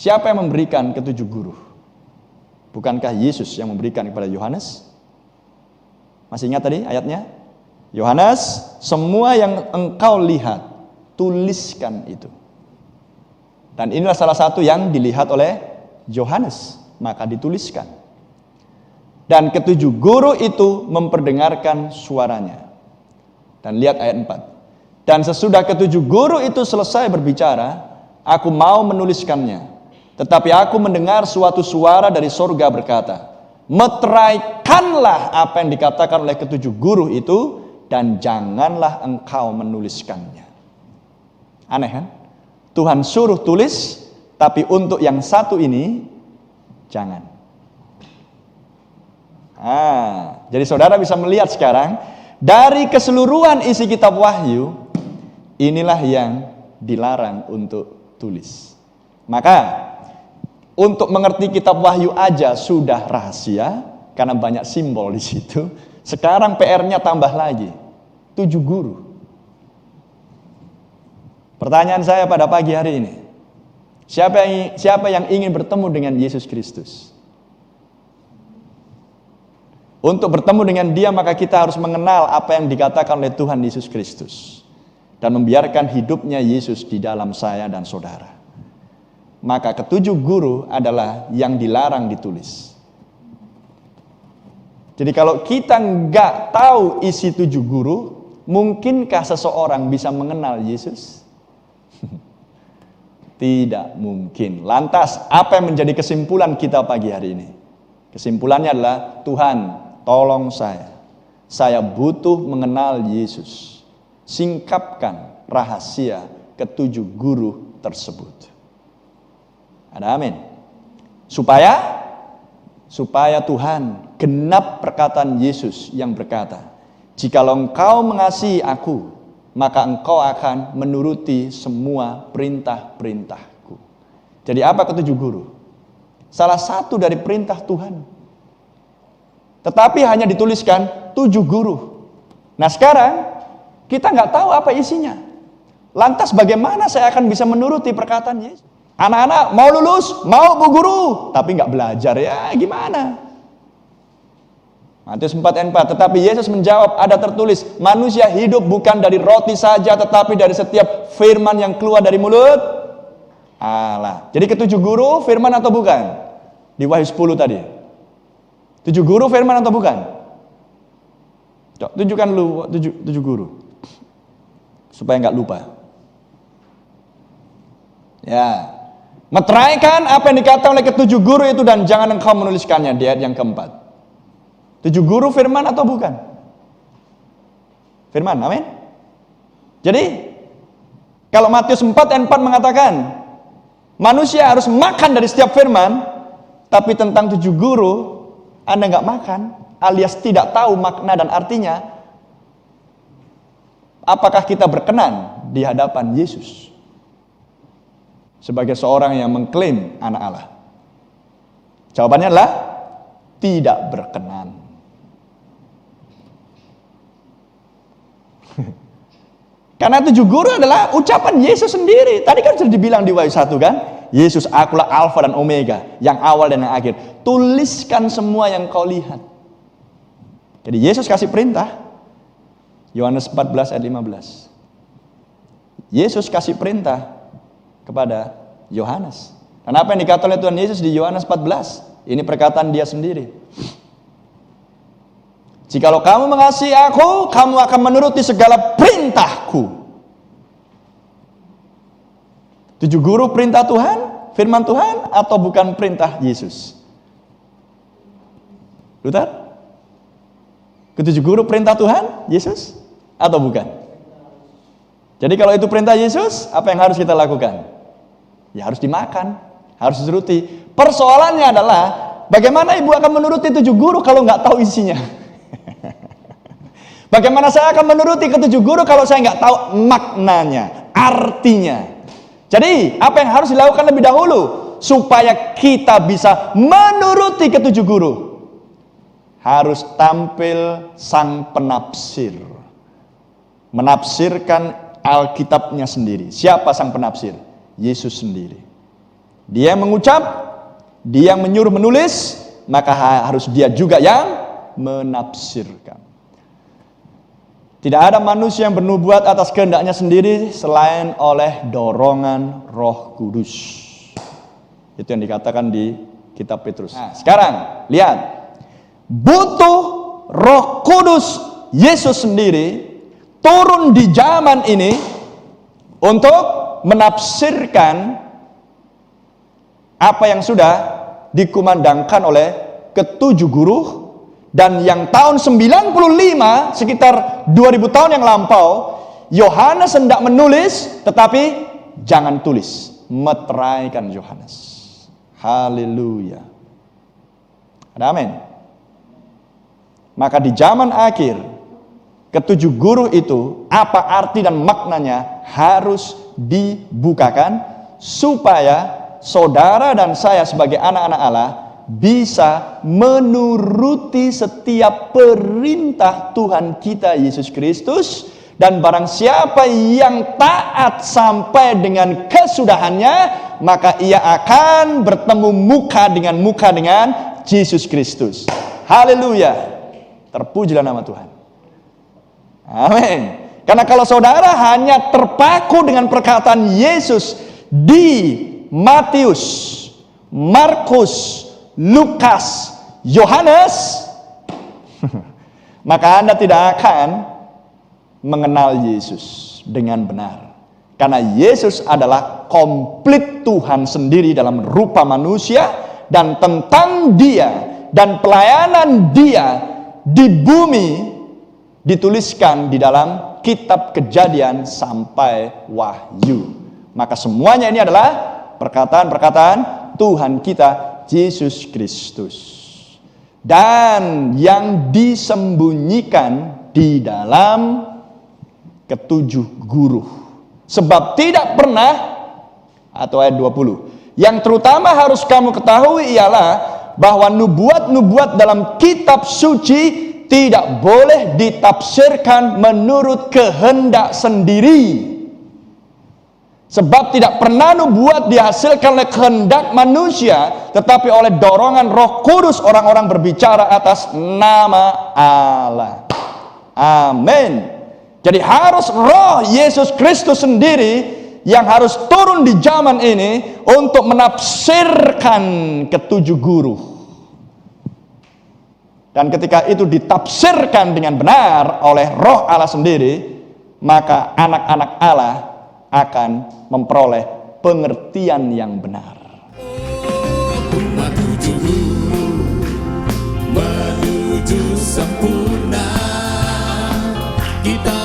Siapa yang memberikan ketujuh guru? Bukankah Yesus yang memberikan kepada Yohanes? Masih ingat tadi ayatnya? Yohanes, semua yang engkau lihat, tuliskan itu. Dan inilah salah satu yang dilihat oleh Yohanes, maka dituliskan. Dan ketujuh guru itu memperdengarkan suaranya. Dan lihat ayat 4. Dan sesudah ketujuh guru itu selesai berbicara, aku mau menuliskannya. Tetapi aku mendengar suatu suara dari sorga berkata, meteraikanlah apa yang dikatakan oleh ketujuh guru itu, dan janganlah engkau menuliskannya. Aneh kan? Tuhan suruh tulis, tapi untuk yang satu ini, jangan. Jadi saudara bisa melihat sekarang, dari keseluruhan isi kitab Wahyu, inilah yang dilarang untuk tulis. Maka, untuk mengerti kitab Wahyu aja sudah rahasia, karena banyak simbol di situ. Sekarang PR-nya tambah lagi, 7 guru. Pertanyaan saya pada pagi hari ini, siapa yang ingin bertemu dengan Yesus Kristus? Untuk bertemu dengan Dia, maka kita harus mengenal apa yang dikatakan oleh Tuhan Yesus Kristus, dan membiarkan hidupnya Yesus di dalam saya dan saudara. Maka ketujuh guru adalah yang dilarang ditulis. Jadi kalau kita nggak tahu isi 7 guru, mungkinkah seseorang bisa mengenal Yesus? Tidak mungkin. Lantas apa yang menjadi kesimpulan kita pagi hari ini? Kesimpulannya adalah, Tuhan tolong saya. Saya butuh mengenal Yesus. Singkapkan rahasia ketujuh guru tersebut. Ada amin. Supaya Tuhan genap perkataan Yesus yang berkata, jikalau engkau mengasihi aku, maka engkau akan menuruti semua perintah-perintahku. Jadi apa ketujuh guru? Salah satu dari perintah Tuhan. Tetapi hanya dituliskan 7 guru. Nah sekarang kita nggak tahu apa isinya. Lantas bagaimana saya akan bisa menuruti perkataan Yesus? Anak-anak mau lulus, mau bu guru, tapi nggak belajar, ya gimana? Matius 4 ayat 4. Tetapi Yesus menjawab, ada tertulis, manusia hidup bukan dari roti saja, tetapi dari setiap firman yang keluar dari mulut Allah. Jadi ketujuh guru firman atau bukan? Di Wahyu 10 tadi. 7 guru firman atau bukan? Coba tunjukkan lu 7 guru. Supaya nggak lupa. Ya. Meteraikan apa yang dikatakan oleh ketujuh guru itu, dan jangan engkau menuliskannya, di ayat yang keempat. 7 guru firman atau bukan? Firman, amin. Jadi kalau Matius 4 ayat 4 mengatakan manusia harus makan dari setiap firman, tapi tentang 7 guru Anda nggak makan, alias tidak tahu makna dan artinya, apakah kita berkenan di hadapan Yesus sebagai seorang yang mengklaim anak Allah? Jawabannya adalah tidak berkenan. Karena 7 guru adalah ucapan Yesus sendiri. Tadi kan sudah dibilang di Wahyu 1 kan, Yesus akulah Alfa dan Omega, yang awal dan yang akhir. Tuliskan semua yang kau lihat. Jadi Yesus kasih perintah. Yohanes 14 ayat 15. Yesus kasih perintah kepada Yohanes. Dan apa yang dikatakan oleh Tuhan Yesus di Yohanes 14? Ini perkataan dia sendiri. Jikalau kamu mengasihi aku, kamu akan menuruti segala perintahku. 7 guru perintah Tuhan, firman Tuhan, atau bukan perintah Yesus? Luther? Ke-7 guru perintah Tuhan, Yesus, atau bukan? Jadi kalau itu perintah Yesus, apa yang harus kita lakukan? Ya harus dimakan, harus dituruti. Persoalannya adalah, bagaimana ibu akan menuruti 7 guru kalau nggak tahu isinya? Bagaimana saya akan menuruti ke 7 guru kalau saya nggak tahu maknanya, artinya? Jadi apa yang harus dilakukan lebih dahulu supaya kita bisa menuruti ke 7 guru? Harus tampil sang penafsir, menafsirkan Alkitabnya sendiri. Siapa sang penafsir? Yesus sendiri. Dia yang mengucap, dia yang menyuruh menulis, maka harus dia juga yang menafsirkan. Tidak ada manusia yang bernubuat atas kehendaknya sendiri selain oleh dorongan Roh Kudus. Itu yang dikatakan di kitab Petrus. Nah, sekarang lihat, butuh Roh Kudus Yesus sendiri turun di zaman ini untuk menafsirkan apa yang sudah dikumandangkan oleh ketujuh guru. Dan yang tahun 95, sekitar 2000 tahun yang lampau, Yohanes hendak menulis, tetapi jangan tulis, meteraikan Yohanes. Haleluya. Ada amin. Maka di zaman akhir, ketujuh guru itu, apa arti dan maknanya harus dibukakan, supaya saudara dan saya sebagai anak-anak Allah bisa menuruti setiap perintah Tuhan kita Yesus Kristus. Dan barang siapa yang taat sampai dengan kesudahannya, maka ia akan bertemu muka dengan Yesus Kristus. Haleluya. Terpujilah nama Tuhan. Amin. Karena kalau saudara hanya terpaku dengan perkataan Yesus di Matius, Markus, Lukas, Yohanes, maka Anda tidak akan mengenal Yesus dengan benar. Karena Yesus adalah komplit Tuhan sendiri dalam rupa manusia, dan tentang Dia dan pelayanan Dia di bumi dituliskan di dalam kitab Kejadian sampai Wahyu. Maka semuanya ini adalah perkataan-perkataan Tuhan kita Yesus Kristus, dan yang disembunyikan di dalam ketujuh guru. Sebab tidak pernah, atau ayat 20, yang terutama harus kamu ketahui ialah bahwa nubuat-nubuat dalam kitab suci tidak boleh ditafsirkan menurut kehendak sendiri. Sebab tidak pernah nubuat dihasilkan oleh kehendak manusia, tetapi oleh dorongan Roh Kudus orang-orang berbicara atas nama Allah. Amin. Jadi harus Roh Yesus Kristus sendiri yang harus turun di zaman ini untuk menafsirkan ketujuh guru. Dan ketika itu ditafsirkan dengan benar oleh Roh Allah sendiri, maka anak-anak Allah akan memperoleh pengertian yang benar. Menuju sempurna kita